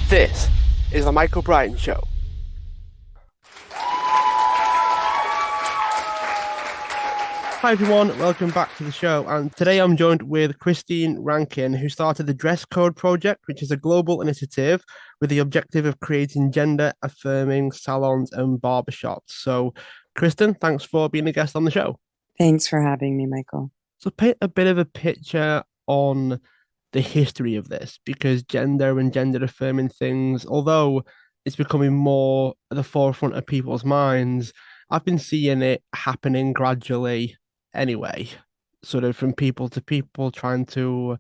This is the Michael Brian Show. Hi everyone, welcome back to the show. And today I'm joined with Kristin Rankin, who started the Dresscode Project, which is a global initiative with the objective of creating gender-affirming salons and barbershops. So, Kristin, thanks for being a guest on the show. Thanks for having me, Michael. So, paint a bit of a picture on the history of this, because gender and gender-affirming things, although it's becoming more at the forefront of people's minds, I've been seeing it happening gradually anyway, sort of from people to people trying to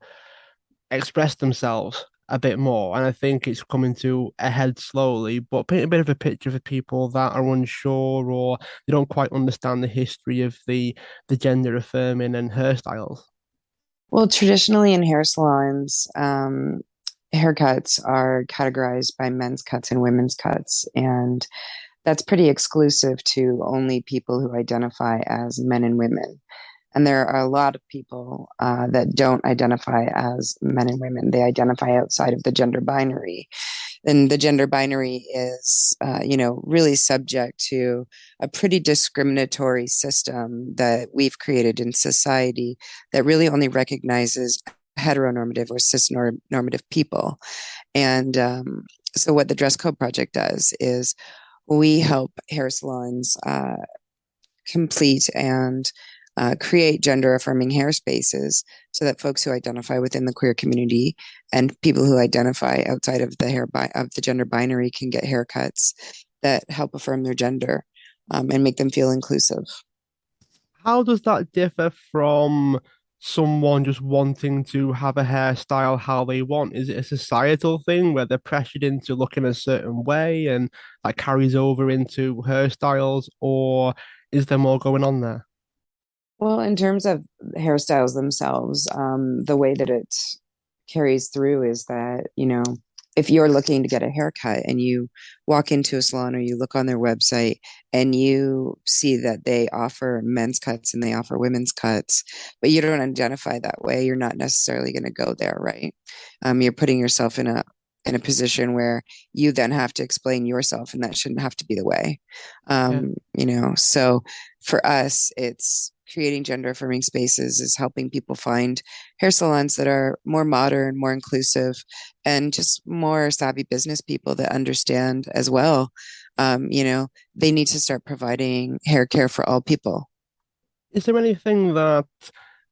express themselves a bit more. And I think it's coming to a head slowly, but paint a bit of a picture for people that are unsure or they don't quite understand the history of the gender affirming and hairstyles. Well, traditionally in hair salons, haircuts are categorized by men's cuts and women's cuts. And that's pretty exclusive to only people who identify as men and women. And there are a lot of people that don't identify as men and women. They identify outside of the gender binary. And the gender binary is, really subject to a pretty discriminatory system that we've created in society that really only recognizes heteronormative or cisnormative people. And so what the Dress Code Project does is we help hair salons complete and create gender affirming hair spaces so that folks who identify within the queer community and people who identify outside of of the gender binary can get haircuts that help affirm their gender and make them feel inclusive. How does that differ from someone just wanting to have a hairstyle how they want? Is it a societal thing where they're pressured into looking a certain way and that carries over into hairstyles, or is there more going on there? Well, in terms of hairstyles themselves, the way that it carries through is that, if you're looking to get a haircut and you walk into a salon or you look on their website and you see that they offer men's cuts and they offer women's cuts, but you don't identify that way, you're not necessarily going to go there, right? You're putting yourself in a position where you then have to explain yourself, and that shouldn't have to be the way. Yeah. So for us, it's creating gender affirming spaces is helping people find hair salons that are more modern, more inclusive, and just more savvy business people that understand as well. They need to start providing hair care for all people. Is there anything that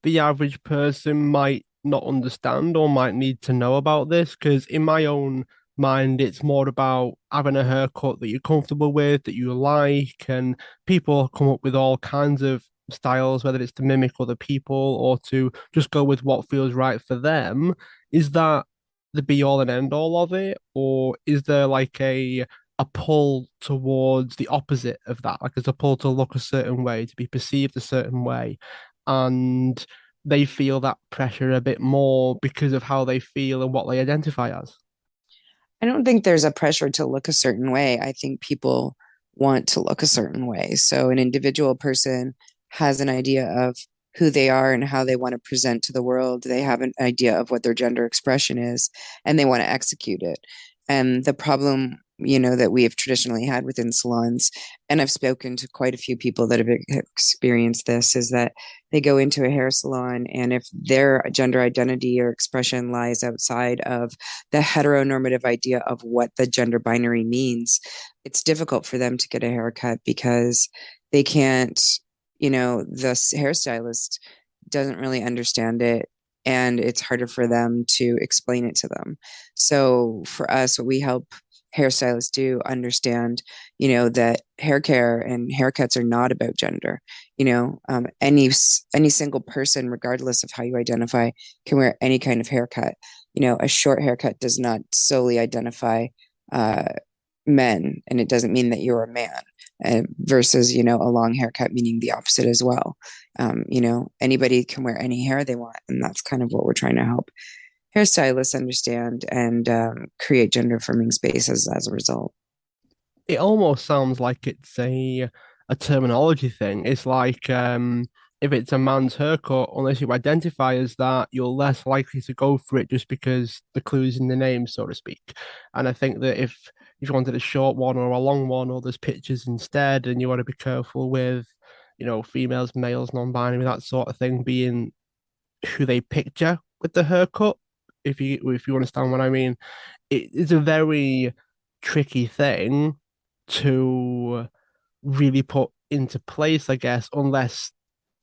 the average person might not understand or might need to know about this? Because in my own mind, it's more about having a haircut that you're comfortable with, that you like, and people come up with all kinds of styles, whether it's to mimic other people or to just go with what feels right for them. Is that the be all and end all of it, or is there like a pull towards the opposite of that? Like there's a pull to look a certain way, to be perceived a certain way, and they feel that pressure a bit more because of how they feel and what they identify as. I don't think there's a pressure to look a certain way. I think people want to look a certain way. So an individual person has an idea of who they are and how they want to present to the world. They have an idea of what their gender expression is, and they want to execute it. And the problem, that we have traditionally had within salons, and I've spoken to quite a few people that have experienced this, is that they go into a hair salon, and if their gender identity or expression lies outside of the heteronormative idea of what the gender binary means, it's difficult for them to get a haircut because they can't, the hairstylist doesn't really understand it, and it's harder for them to explain it to them. So for us, what we help hairstylists do understand, that hair care and haircuts are not about gender. Any single person, regardless of how you identify, can wear any kind of haircut. A short haircut does not solely identify uh, men, and it doesn't mean that you're a man. Versus, a long haircut meaning the opposite as well. Anybody can wear any hair they want, and that's kind of what we're trying to help hairstylists understand and create gender affirming spaces as a result. It almost sounds like it's a terminology thing. It's like if it's a man's haircut, unless you identify as that, you're less likely to go for it just because the clue's in the name, so to speak. And I think that if you wanted a short one or a long one, or there's pictures instead, and you want to be careful with, females, males, non-binary, that sort of thing, being who they picture with the haircut. If you understand what I mean, it's a very tricky thing to really put into place, I guess, unless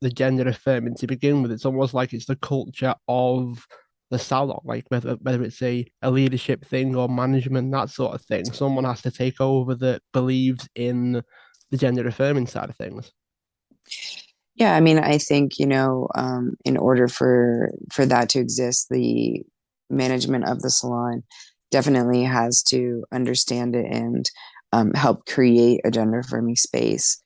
the gender affirming to begin with. It's almost like it's the culture of the salon, like whether it's a leadership thing or management, that sort of thing. Someone has to take over that believes in the gender affirming side of things. Yeah, I mean, I think, in order for that to exist, the management of the salon definitely has to understand it and help create a gender affirming space.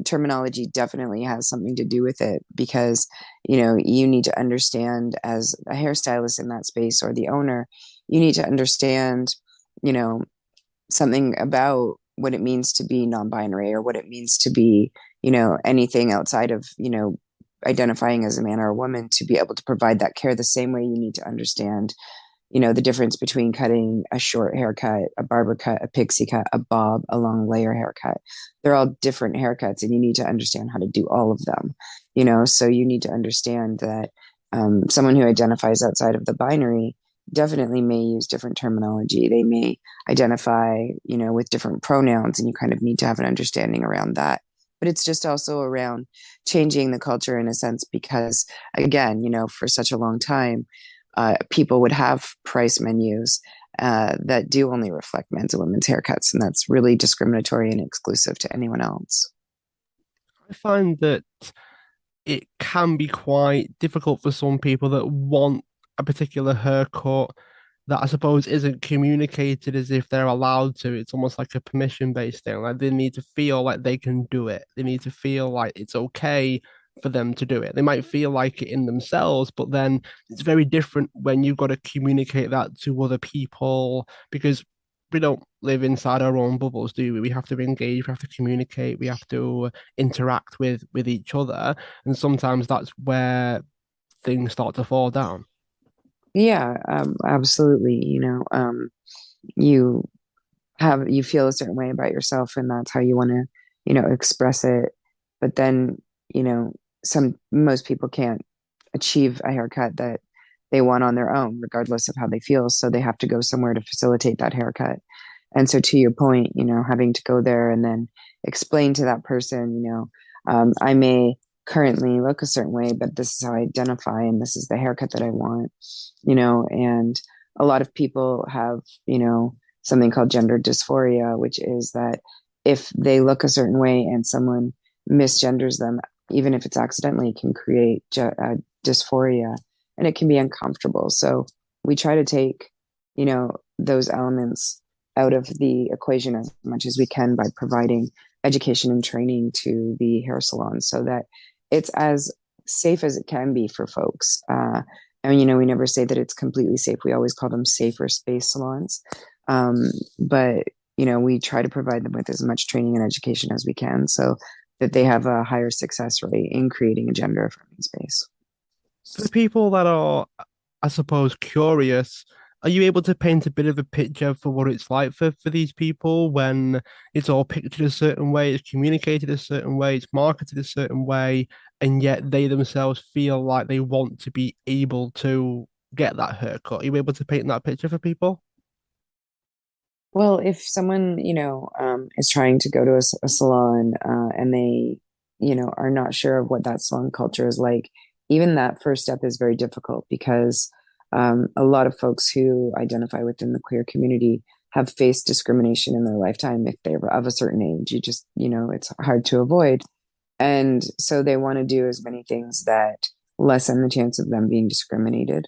Terminology definitely has something to do with it because, you need to understand as a hairstylist in that space or the owner, you need to understand, you know, something about what it means to be non-binary or what it means to be, anything outside of, identifying as a man or a woman to be able to provide that care the same way you need to understand, the difference between cutting a short haircut, a barber cut, a pixie cut, a bob, a long layer haircut. They're all different haircuts and you need to understand how to do all of them, so you need to understand that someone who identifies outside of the binary definitely may use different terminology. They may identify, with different pronouns, and you kind of need to have an understanding around that. But it's just also around changing the culture in a sense, because again, for such a long time, people would have price menus that do only reflect men's and women's haircuts, and that's really discriminatory and exclusive to anyone else. I find that it can be quite difficult for some people that want a particular haircut that I suppose isn't communicated as if they're allowed to. It's almost like a permission based thing. Like they need to feel like they can do it. They need to feel like it's okay for them to do it. They might feel like it in themselves, but then it's very different when you've got to communicate that to other people because we don't live inside our own bubbles, do we? We have to engage, we have to communicate, we have to interact with each other, and sometimes that's where things start to fall down. Yeah, absolutely. You you feel a certain way about yourself, and that's how you want to, express it. But then, most people can't achieve a haircut that they want on their own, regardless of how they feel. So they have to go somewhere to facilitate that haircut. And so, to your point, having to go there and then explain to that person, I may currently look a certain way, but this is how I identify, and this is the haircut that I want, and a lot of people have, something called gender dysphoria, which is that if they look a certain way and someone misgenders them, even if it's accidentally, it can create dysphoria and it can be uncomfortable. So we try to take, those elements out of the equation as much as we can by providing education and training to the hair salons so that it's as safe as it can be for folks. And, we never say that it's completely safe. We always call them safer space salons. But, we try to provide them with as much training and education as we can so that they have a higher success rate in creating a gender affirming space. For the people that are, I suppose, curious, are you able to paint a bit of a picture for what it's like for these people when it's all pictured a certain way, it's communicated a certain way, it's marketed a certain way, and yet they themselves feel like they want to be able to get that haircut? Are you able to paint that picture for people? Well, if someone, is trying to go to a salon and they, are not sure of what that salon culture is like, even that first step is very difficult because a lot of folks who identify within the queer community have faced discrimination in their lifetime if they were of a certain age. You just, it's hard to avoid. And so they want to do as many things that lessen the chance of them being discriminated.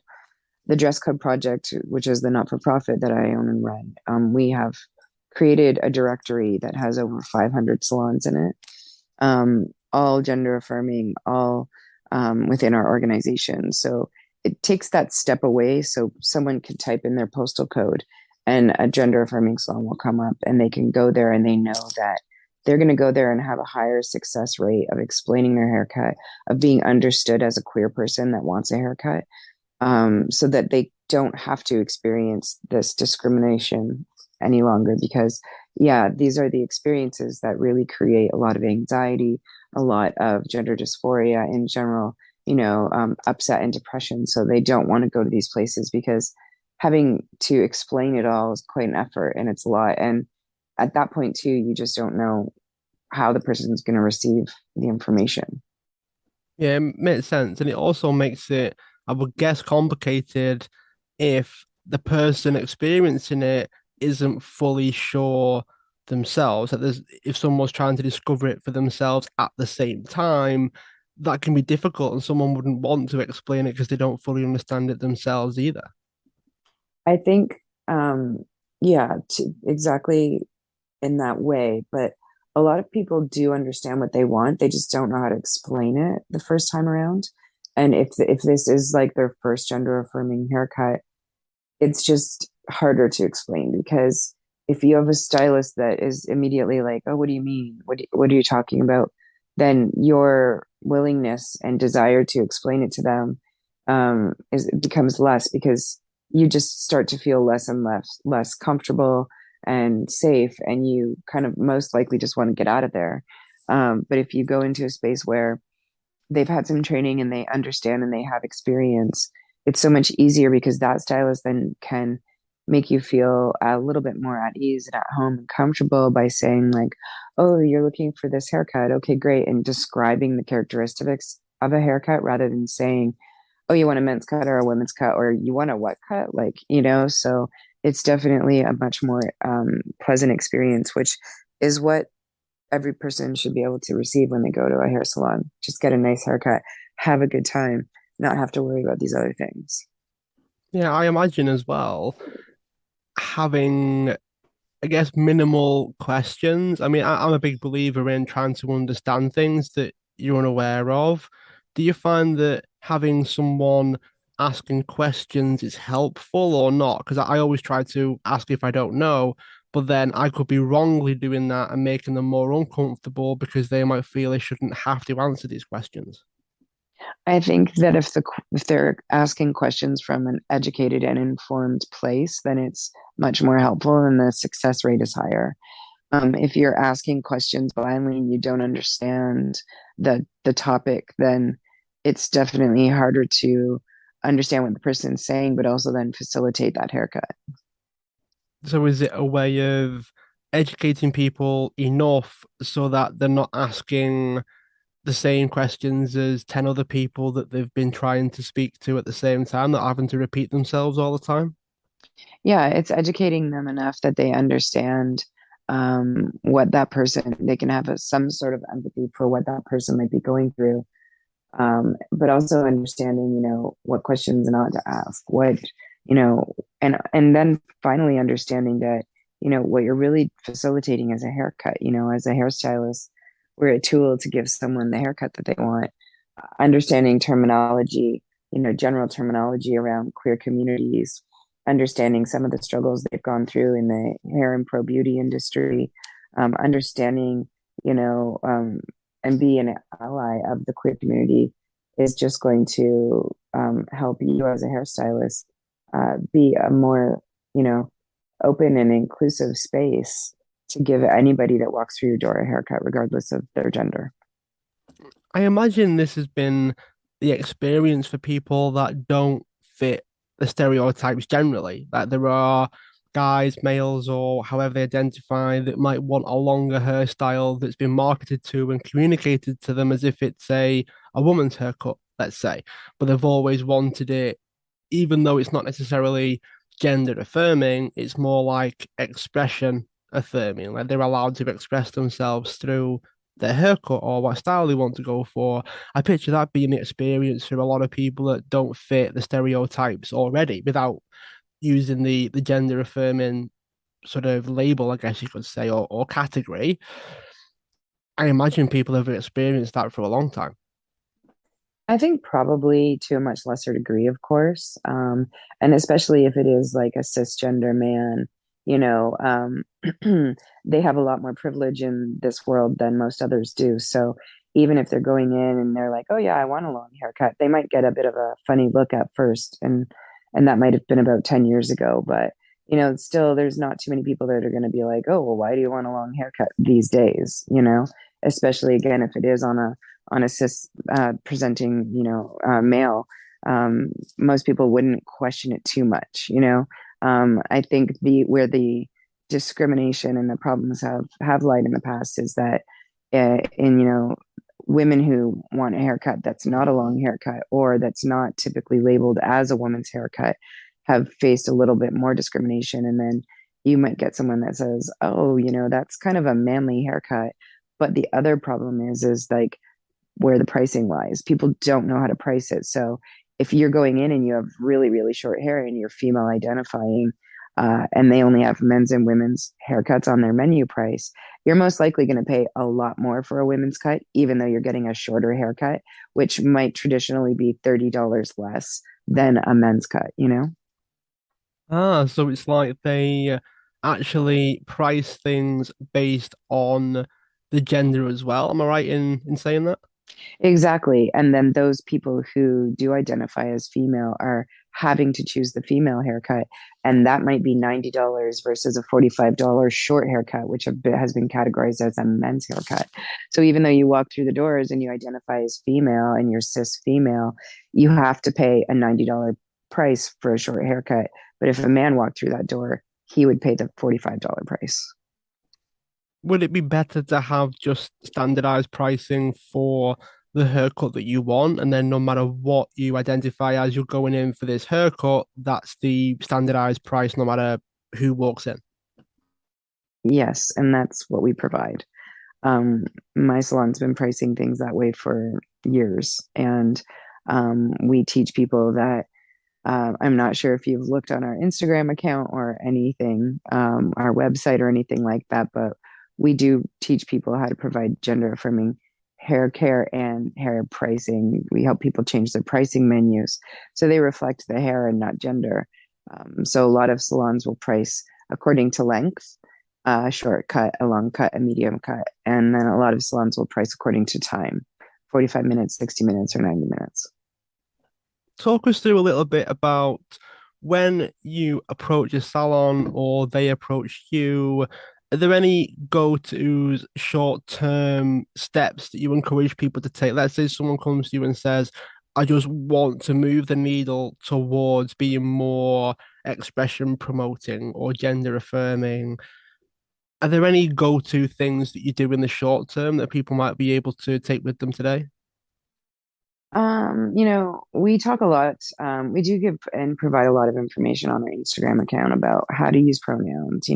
The Dresscode Project, which is the not-for-profit that I own and run, we have created a directory that has over 500 salons in it, all gender affirming, all within our organization. So it takes that step away so someone can type in their postal code and a gender affirming salon will come up and they can go there and they know that they're going to go there and have a higher success rate of explaining their haircut, of being understood as a queer person that wants a haircut, so that they don't have to experience this discrimination any longer. Because, yeah, these are the experiences that really create a lot of anxiety, a lot of gender dysphoria in general, upset and depression. So they don't want to go to these places because having to explain it all is quite an effort and it's a lot. And at that point, too, you just don't know how the person's going to receive the information. Yeah, it makes sense. And it also makes it, I would guess, complicated if the person experiencing it isn't fully sure themselves. That there's if someone's trying to discover it for themselves at the same time, that can be difficult, and someone wouldn't want to explain it because they don't fully understand it themselves either. I think, yeah, exactly in that way. But a lot of people do understand what they want. They just don't know how to explain it the first time around. And if this is like their first gender affirming haircut, it's just harder to explain because if you have a stylist that is immediately like, "Oh, what do you mean? What are you talking about?" Then your willingness and desire to explain it to them is it becomes less because you just start to feel less and less comfortable and safe, and you kind of most likely just want to get out of there. But if you go into a space where they've had some training and they understand and they have experience, it's so much easier because that stylist then can make you feel a little bit more at ease and at home and comfortable by saying like, "Oh, you're looking for this haircut. Okay, great." And describing the characteristics of a haircut rather than saying, "Oh, you want a men's cut or a women's cut or you want a what cut?" So it's definitely a much more pleasant experience, which is what every person should be able to receive when they go to a hair salon. Just get a nice haircut, have a good time, not have to worry about these other things. Yeah, I imagine as well having, I guess, minimal questions. I mean, I'm a big believer in trying to understand things that you're unaware of. Do you find that having someone asking questions is helpful or not? Because I always try to ask if I don't know, but then I could be wrongly doing that and making them more uncomfortable because they might feel they shouldn't have to answer these questions. I think that if they're asking questions from an educated and informed place, then it's much more helpful and the success rate is higher. If you're asking questions blindly and you don't understand the topic, then it's definitely harder to understand what the person's saying, but also then facilitate that haircut. So is it a way of educating people enough so that they're not asking the same questions as 10 other people that they've been trying to speak to at the same time, that having to repeat themselves all the time? Yeah, it's educating them enough that they understand what that person, they can have some sort of empathy for what that person might be going through. But also understanding, what questions not to ask, you know, and then finally understanding that, what you're really facilitating is a haircut, as a hairstylist, we're a tool to give someone the haircut that they want. Understanding terminology, general terminology around queer communities, understanding some of the struggles they've gone through in the hair and pro beauty industry, understanding, you know, um, and be an ally of the queer community is just going to help you as a hairstylist be a more, you know, open and inclusive space to give anybody that walks through your door a haircut, regardless of their gender. I imagine this has been the experience for people that don't fit the stereotypes generally. That there are guys, males, or however they identify that might want a longer hairstyle that's been marketed to and communicated to them as if it's a woman's haircut, let's say. But they've always wanted it, even though it's not necessarily gender affirming, it's more like expression affirming. Like they're allowed to express themselves through their haircut or what style they want to go for. I picture that being the experience for a lot of people that don't fit the stereotypes already without using the gender affirming sort of label, I guess you could say, or category. I imagine people have experienced that for a long time. I think probably to a much lesser degree, of course. And especially if it is like a cisgender man, you know, they have a lot more privilege in this world than most others do. So even if they're going in and they're like, oh yeah, I want a long haircut, they might get a bit of a funny look at first. And that might have been about 10 years ago, but still there's not too many people that are going to be like, oh, well, why do you want a long haircut these days? Especially again, if it is on a cis presenting, male, most people wouldn't question it too much. I think the where the discrimination and the problems have lied in the past is that in women who want a haircut that's not a long haircut or that's not typically labeled as a woman's haircut have faced a little bit more discrimination. And then you might get someone that says, oh, that's kind of a manly haircut. But the other problem is like where the pricing lies. People don't know how to price it. So if you're going in and you have really, really short hair and you're female identifying, and they only have men's and women's haircuts on their menu price, you're most likely going to pay a lot more for a women's cut, even though you're getting a shorter haircut, which might traditionally be $30 less than a men's cut. Ah, so it's like they actually price things based on the gender as well. Am I right in saying that? Exactly. And then those people who do identify as female are having to choose the female haircut. And that might be $90 versus a $45 short haircut, which has been categorized as a men's haircut. So even though you walk through the doors and you identify as female and you're cis female, you have to pay a $90 price for a short haircut. But if a man walked through that door, he would pay the $45 price. Would it be better to have just standardized pricing for the haircut that you want, and then no matter what you identify as you're going in for this haircut, that's the standardized price no matter who walks in? Yes, and that's what we provide. My salon's been pricing things that way for years, and we teach people that I'm not sure if you've looked on our Instagram account or anything, our website or anything like that, but we do teach people how to provide gender affirming hair care and hair pricing. We help people change their pricing menus so they reflect the hair and not gender. So a lot of salons will price according to length, a short cut, a long cut, a medium cut, and then a lot of salons will price according to time, 45 minutes, 60 minutes, or 90 minutes. Talk us through a little bit about when you approach a salon or they approach you. Are there any go-tos, short-term steps that you encourage people to take? Let's say someone comes to you and says, I just want to move the needle towards being more expression promoting or gender affirming. Are there any go-to things that you do in the short term that people might be able to take with them today? We talk a lot. We do give and provide a lot of information on our Instagram account about how to use pronouns,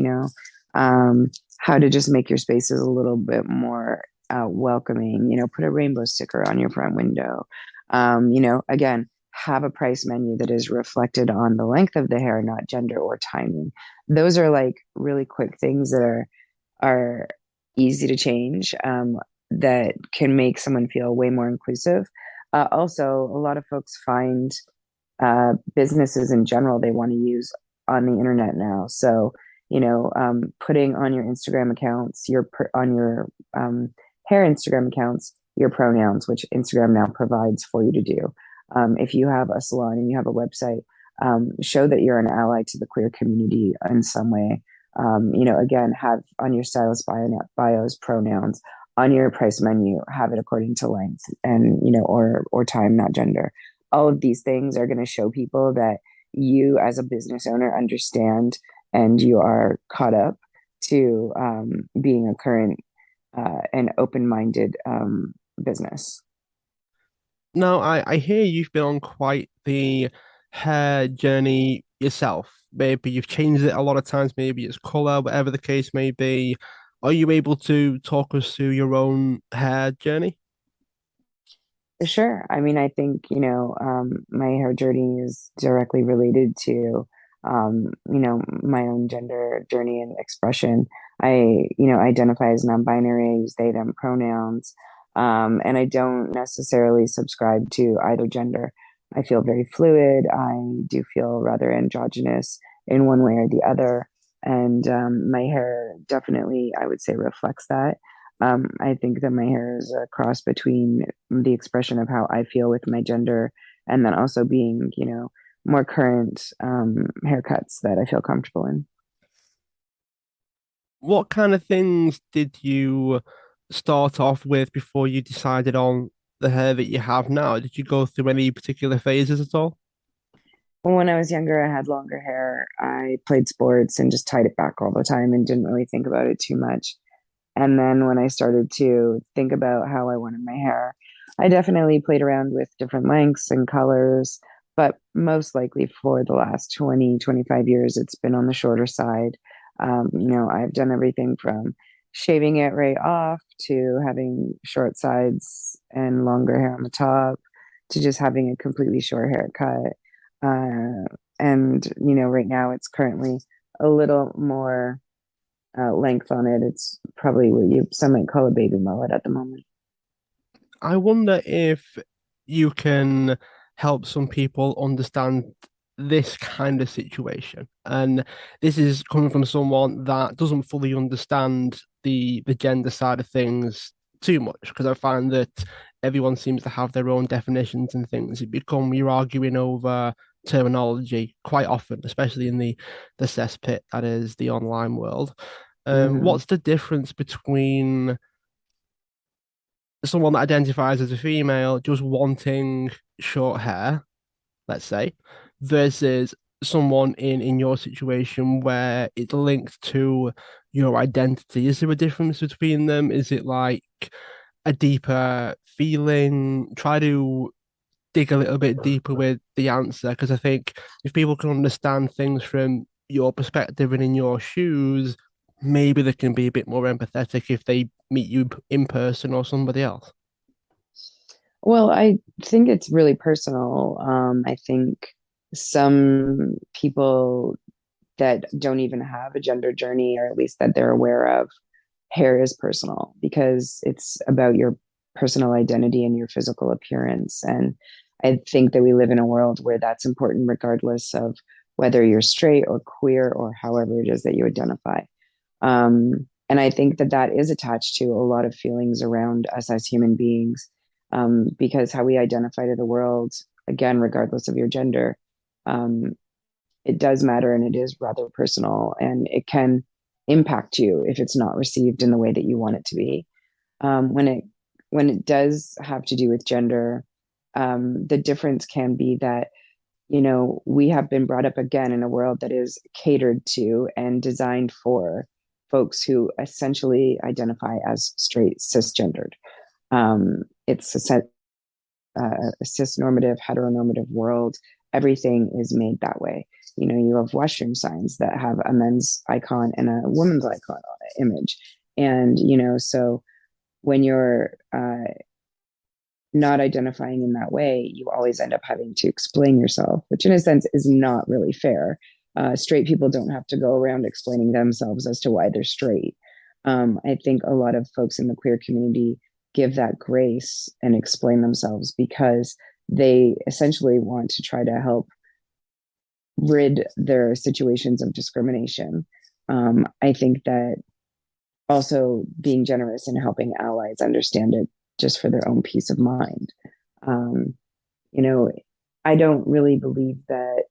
how to just make your spaces a little bit more welcoming, put a rainbow sticker on your front window. Again, have a price menu that is reflected on the length of the hair, not gender or timing. Those are like really quick things that are easy to change, that can make someone feel way more inclusive. Also, a lot of folks find businesses in general they want to use on the internet now. So, putting on your Instagram accounts, on your hair Instagram accounts, your pronouns, which Instagram now provides for you to do. If you have a salon and you have a website, show that you're an ally to the queer community in some way. Again, have on your stylist bios pronouns, on your price menu, have it according to length and, or time, not gender. All of these things are going to show people that you as a business owner understand and you are caught up to being a current and open-minded business. Now, I hear you've been on quite the hair journey yourself. Maybe you've changed it a lot of times, maybe it's color, whatever the case may be. Are you able to talk us through your own hair journey? Sure. I mean, I think, my hair journey is directly related to, my own gender journey and expression. I, identify as non-binary. I use they, them pronouns. And I don't necessarily subscribe to either gender. I feel very fluid. I do feel rather androgynous in one way or the other. And my hair definitely, I would say, reflects that. I think that my hair is a cross between the expression of how I feel with my gender and then also being, more current haircuts that I feel comfortable in. What kind of things did you start off with before you decided on the hair that you have now? Did you go through any particular phases at all? When I was younger, I had longer hair. I played sports and just tied it back all the time and didn't really think about it too much. And then when I started to think about how I wanted my hair, I definitely played around with different lengths and colors, but most likely for the last 20, 25 years, it's been on the shorter side. I've done everything from shaving it right off to having short sides and longer hair on the top to just having a completely short haircut. Uh, and right now it's currently a little more length on it. It's probably what you some might call a baby mullet at the moment. I wonder if you can help some people understand this kind of situation. And this is coming from someone that doesn't fully understand the gender side of things too much, because I find that everyone seems to have their own definitions and things. You're arguing over terminology quite often, especially in the cesspit that is the online world. Hmm. What's the difference between someone that identifies as a female just wanting short hair, let's say, versus someone in your situation where it's linked to your identity? Is there a difference between them? Is it like a deeper feeling? Try to dig a little bit deeper with the answer, because I think if people can understand things from your perspective and in your shoes, maybe they can be a bit more empathetic if they meet you in person or somebody else. Well, I think it's really personal. I think some people that don't even have a gender journey, or at least that they're aware of, hair is personal because it's about your personal identity and your physical appearance. And I think that we live in a world where that's important, regardless of whether you're straight or queer or however it is that you identify. And I think that that is attached to a lot of feelings around us as human beings, because how we identify to the world, again, regardless of your gender, um, it does matter and it is rather personal and it can impact you if it's not received in the way that you want it to be. When it does have to do with gender, the difference can be that we have been brought up again in a world that is catered to and designed for folks who essentially identify as straight cisgendered. It's a cisnormative, heteronormative world. Everything is made that way. You have Western signs that have a men's icon and a woman's icon on it, image. And, so when you're not identifying in that way, you always end up having to explain yourself, which in a sense is not really fair. Straight people don't have to go around explaining themselves as to why they're straight. I think a lot of folks in the queer community give that grace and explain themselves because they essentially want to try to help rid their situations of discrimination. I think that also being generous and helping allies understand it just for their own peace of mind. Um, you know, I don't really believe that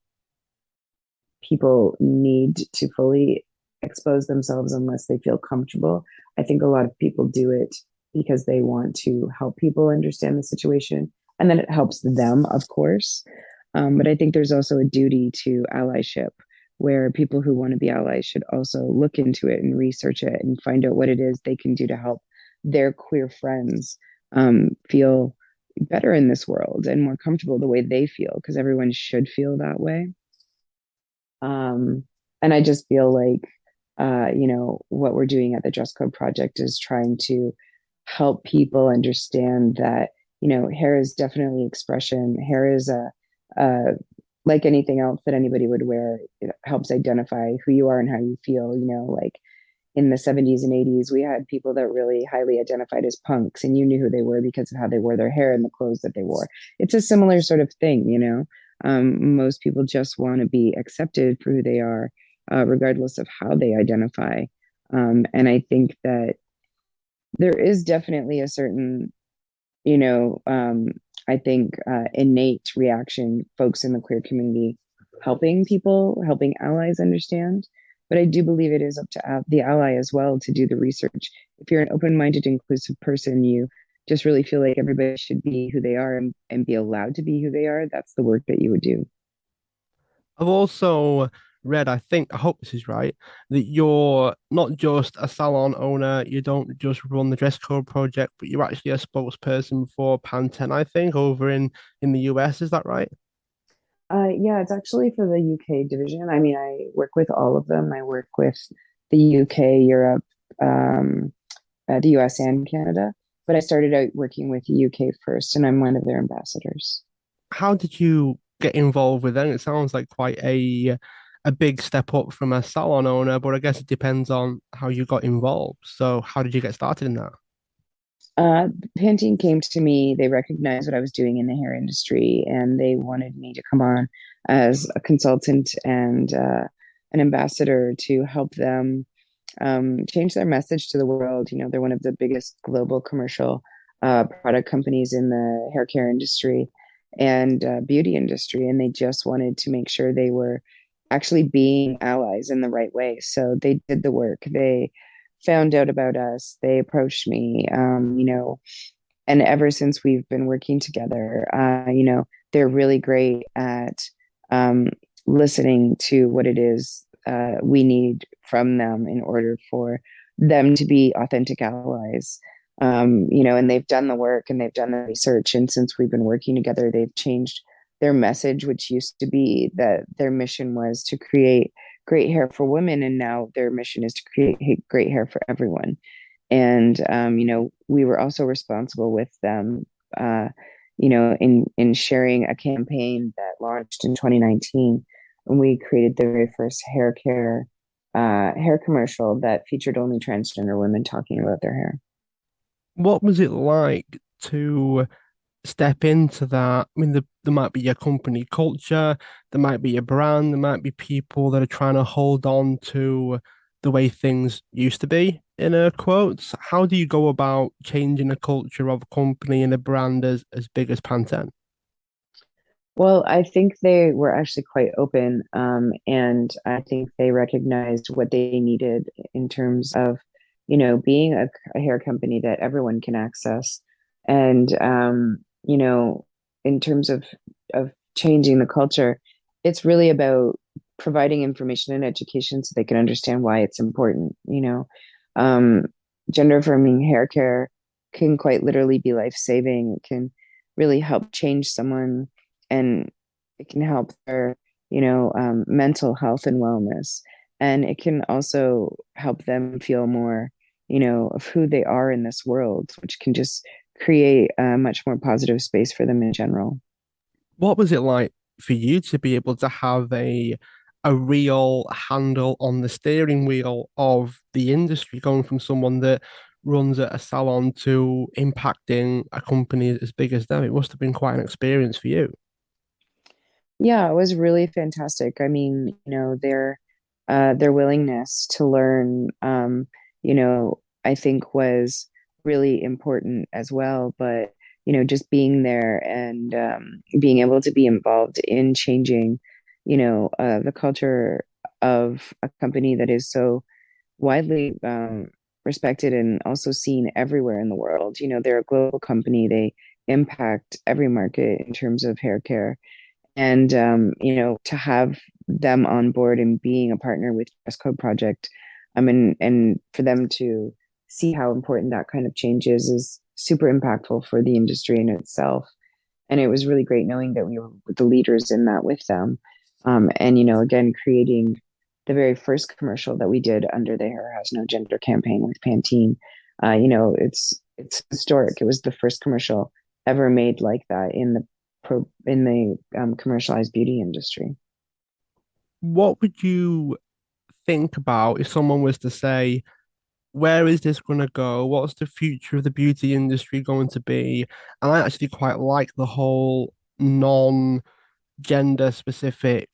people need to fully expose themselves unless they feel comfortable. I think a lot of people do it because they want to help people understand the situation, and then it helps them, of course. But I think there's also a duty to allyship where people who want to be allies should also look into it and research it and find out what it is they can do to help their queer friends feel better in this world and more comfortable the way they feel, because everyone should feel that way. And I just feel like, what we're doing at the Dresscode Project is trying to help people understand that, hair is definitely expression. Hair is a like anything else that anybody would wear. It helps identify who you are and how you feel. Like in the 70s and 80s, we had people that really highly identified as punks, and you knew who they were because of how they wore their hair and the clothes that they wore. It's a similar sort of thing. Most people just want to be accepted for who they are regardless of how they identify. And I think that there is definitely a certain, you know, I think innate reaction, folks in the queer community helping people, helping allies understand. But I do believe it is up to the ally as well to do the research. If you're an open-minded, inclusive person, you just really feel like everybody should be who they are and be allowed to be who they are. That's the work that you would do. I've also read, I hope this is right, that you're not just a salon owner, you don't just run the Dresscode Project, but you're actually a spokesperson for Pantene, I think, over in the US. Is that right? Yeah, it's actually for the UK division. I mean, I work with all of them. I work with the UK, Europe, um, the US, and Canada. But I started out working with the UK first, and I'm one of their ambassadors. How did you get involved with them? It sounds like quite a big step up from a salon owner, but I guess it depends on how you got involved. So how did you get started in that? Uh, Pantene came to me. They recognized what I was doing in the hair industry, and they wanted me to come on as a consultant and an ambassador to help them change their message to the world. You know, they're one of the biggest global commercial product companies in the hair care industry and beauty industry, and they just wanted to make sure they were actually being allies in the right way. So they did the work. They found out about us. They approached me, and ever since we've been working together, they're really great at um, listening to what it is we need from them in order for them to be authentic allies. And they've done the work and they've done the research. And since we've been working together, they've changed their message, which used to be that their mission was to create great hair for women. And now their mission is to create great hair for everyone. And we were also responsible with them, in sharing a campaign that launched in 2019, and we created the very first hair commercial that featured only transgender women talking about their hair. What was it like to step into that? I mean, there might be a company culture, there might be a brand, there might be people that are trying to hold on to the way things used to be, in air quotes. How do you go about changing a culture of a company and a brand as big as Pantene? Well, I think they were actually quite open, and I think they recognized what they needed in terms of, being a hair company that everyone can access, and in terms of changing the culture, it's really about providing information and education so they can understand why it's important. Um, Gender affirming hair care can quite literally be life saving. It can really help change someone and it can help their mental health and wellness, and it can also help them feel more of who they are in this world, which can just create a much more positive space for them in general. What was it like for you to be able to have a real handle on the steering wheel of the industry, going from someone that runs at a salon to impacting a company as big as them? It must have been quite an experience for you. Yeah, it was really fantastic. I mean, their willingness to learn, I think was really important as well. But, just being there and being able to be involved in changing, the culture of a company that is so widely respected and also seen everywhere in the world. They're a global company. They impact every market in terms of hair care, and to have them on board and being a partner with Dresscode Project, and for them to see how important that kind of change is super impactful for the industry in itself. And it was really great knowing that we were the leaders in that with them. And again, creating the very first commercial that we did under the Hair Has No Gender campaign with Pantene. It's historic. It was the first commercial ever made like that in the commercialized beauty industry. What would you think about if someone was to say, where is this going to go? What's the future of the beauty industry going to be? And I actually quite like the whole non-gender specific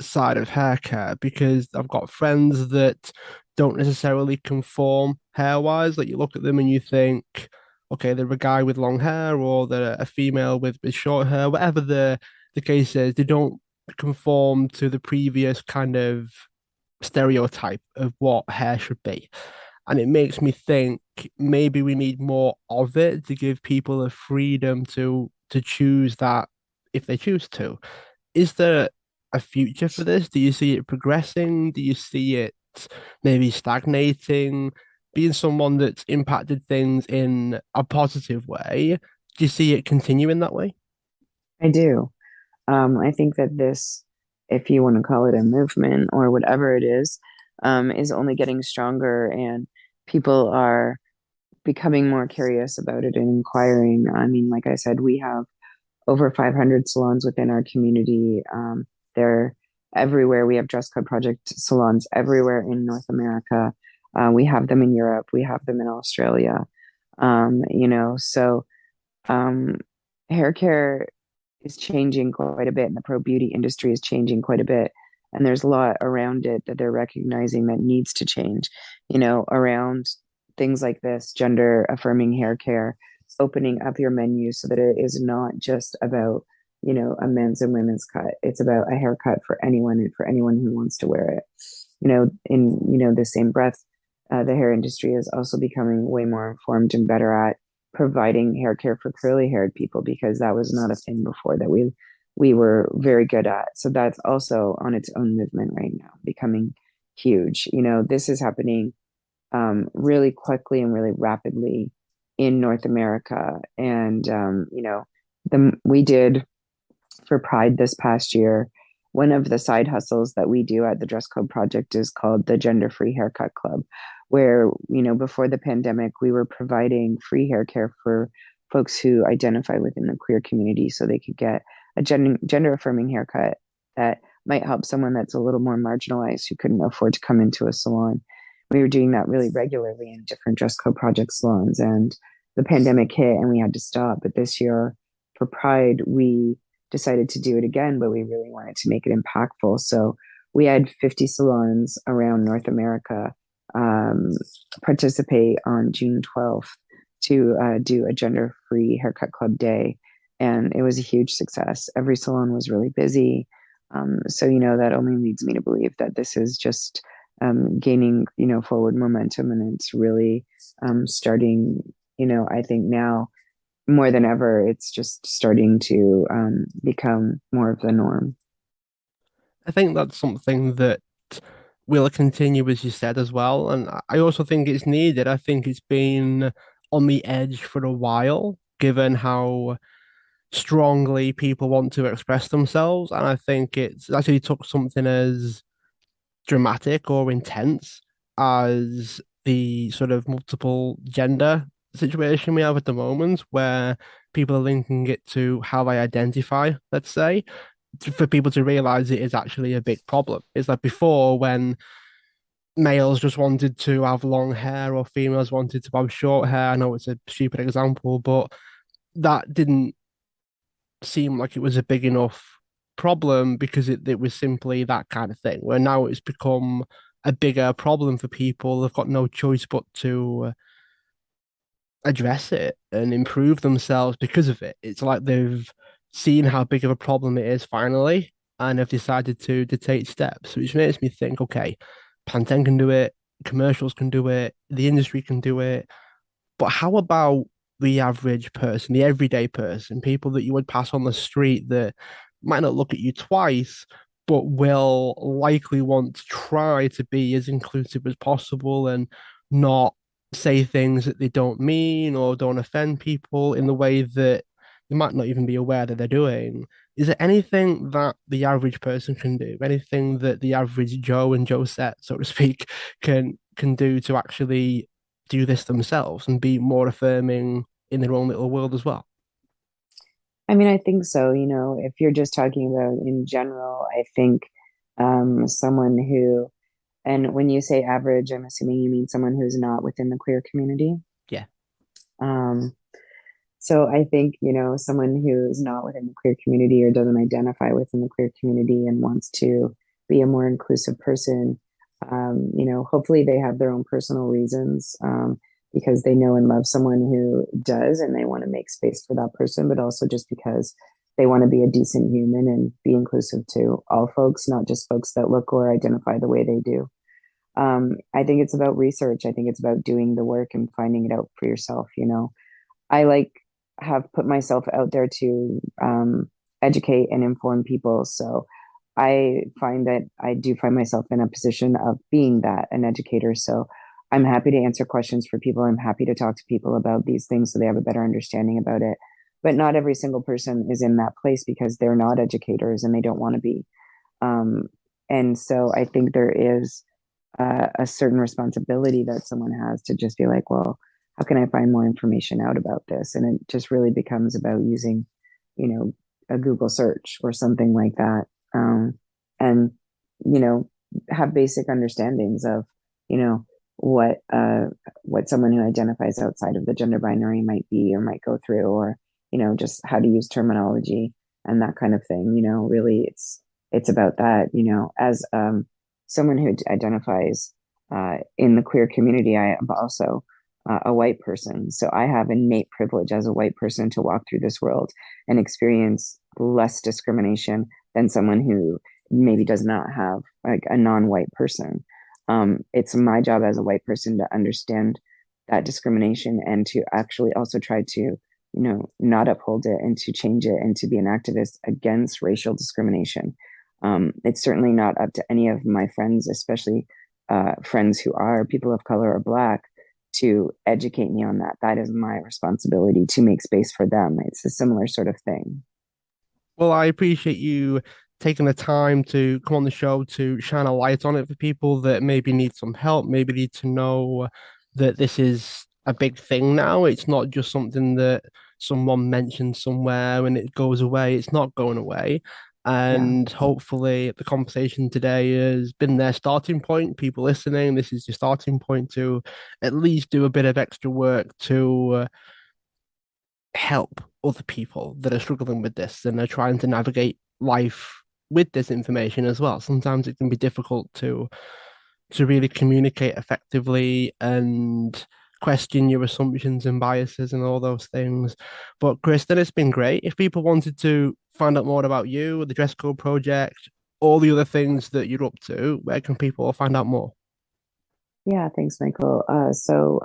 side of hair care because I've got friends that don't necessarily conform hair wise. Like you look at them and you think, okay, they're a guy with long hair or they're a female with short hair, whatever the case is, they don't conform to the previous kind of stereotype of what hair should be. And it makes me think maybe we need more of it to give people a freedom to choose that if they choose to. Is there a future for this? Do you see it progressing? Do you see it maybe stagnating? Being someone that's impacted things in a positive way, do you see it continuing that way? I do. I think that this, if you want to call it a movement or whatever it is only getting stronger, and people are becoming more curious about it and inquiring. I mean, like I said, we have over 500 salons within our community. They're everywhere. We have Dresscode Project salons everywhere in North America. We have them in Europe. We have them in Australia. So um, hair care is changing quite a bit, and the pro beauty industry is changing quite a bit. And there's a lot around it that they're recognizing that needs to change, around things like this, gender affirming hair care, opening up your menu so that it is not just about, a men's and women's cut. It's about a haircut for anyone and for anyone who wants to wear it. In, the same breath, the hair industry is also becoming way more informed and better at providing hair care for curly haired people, because that was not a thing before that we were very good at. So that's also on its own movement right now, becoming huge. This is happening really quickly and really rapidly in North America. And we did for Pride this past year. One of the side hustles that we do at the Dresscode Project is called the Gender Free Haircut Club, where, before the pandemic, we were providing free hair care for folks who identify within the queer community so they could get a gender affirming haircut that might help someone that's a little more marginalized who couldn't afford to come into a salon. We were doing that really regularly in different Dresscode Project salons, and the pandemic hit and we had to stop. But this year for Pride, we decided to do it again, but we really wanted to make it impactful. So we had 50 salons around North America um, participate on June 12th to do a gender free haircut club day. And it was a huge success. Every salon was really busy. So, that only leads me to believe that this is just gaining, forward momentum, and it's really starting, I think now more than ever, it's just starting to become more of the norm. I think that's something that will continue, as you said, as well. And I also think it's needed. I think it's been on the edge for a while, given how strongly people want to express themselves. And I think it's actually took something as dramatic or intense as the sort of multiple gender situation we have at the moment, where people are linking it to how they identify, let's say, for people to realize it is actually a big problem. It's like before when males just wanted to have long hair or females wanted to have short hair. I know it's a stupid example, but that didn't seem like it was a big enough problem because it was simply that kind of thing. Where now it's become a bigger problem for people. They've got no choice but to address it and improve themselves because of it. It's like they've seen how big of a problem it is finally, and have decided to take steps, which makes me think, okay, Pantene can do it, commercials can do it, the industry can do it, but how about the average person, the everyday person, people that you would pass on the street that might not look at you twice, but will likely want to try to be as inclusive as possible and not say things that they don't mean or don't offend people in the way that they might not even be aware that they're doing. Is there anything that the average person can do? Anything that the average Joe and Josette, so to speak, can do to actually do this themselves and be more affirming in their own little world as well? I mean, I think so. If you're just talking about in general, I think someone who, and when you say average, I'm assuming you mean someone who's not within the queer community. Yeah. Um, so I think, someone who's not within the queer community or doesn't identify within the queer community and wants to be a more inclusive person. Hopefully they have their own personal reasons, because they know and love someone who does, and they want to make space for that person, but also just because they want to be a decent human and be inclusive to all folks, not just folks that look or identify the way they do. I think it's about research. I think it's about doing the work and finding it out for yourself. I have put myself out there to educate and inform people. So I find that I do find myself in a position of being that, an educator. So I'm happy to answer questions for people. I'm happy to talk to people about these things so they have a better understanding about it. But not every single person is in that place because they're not educators and they don't want to be. And so I think there is a certain responsibility that someone has to just be like, well, how can I find more information out about this? And it just really becomes about using, a Google search or something like that. And, have basic understandings of, what someone who identifies outside of the gender binary might be or might go through, or, just how to use terminology and that kind of thing. Really it's about that, as someone who identifies in the queer community. I am also a white person. So I have innate privilege as a white person to walk through this world and experience less discrimination than someone who maybe does not have, like, a non-white person. It's my job as a white person to understand that discrimination and to actually also try to, not uphold it and to change it and to be an activist against racial discrimination. It's certainly not up to any of my friends, especially friends who are people of color or Black, to educate me on that. That is my responsibility to make space for them. It's a similar sort of thing. Well, I appreciate you taking the time to come on the show to shine a light on it for people that maybe need some help, maybe need to know that this is a big thing now. It's not just something that someone mentions somewhere and it goes away. It's not going away. Yeah. And hopefully, the conversation today has been their starting point. People listening, this is your starting point to at least do a bit of extra work to help other people that are struggling with this and are trying to navigate life with this information as well. Sometimes it can be difficult to really communicate effectively and question your assumptions and biases and all those things. But Kristin, it's been great. If people wanted to find out more about you, the Dresscode Project, all the other things that you're up to, where can people find out more? Yeah, thanks, Michael. So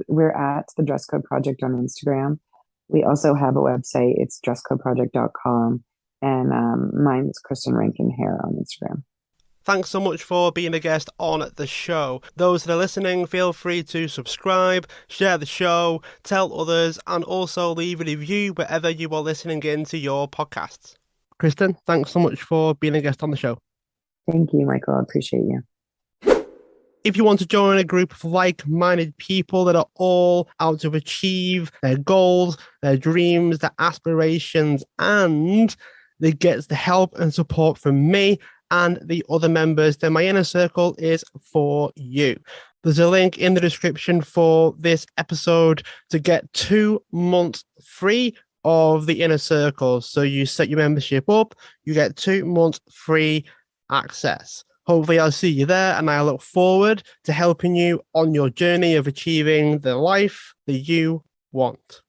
we're at the Dresscode Project on Instagram. We also have a website. It's dresscodeproject.com. And mine is Kristin Rankin Hair on Instagram. Thanks so much for being a guest on the show. Those that are listening, feel free to subscribe, share the show, tell others, and also leave a review wherever you are listening into your podcasts. Kristin, thanks so much for being a guest on the show. Thank you, Michael. I appreciate you. If you want to join a group of like-minded people that are all out to achieve their goals, their dreams, their aspirations, and they get the help and support from me and the other members, then my inner circle is for you. There's a link in the description for this episode to get 2 months free of the inner circle. So you set your membership up, you get 2 months free access. Hopefully I'll see you there, and I look forward to helping you on your journey of achieving the life that you want.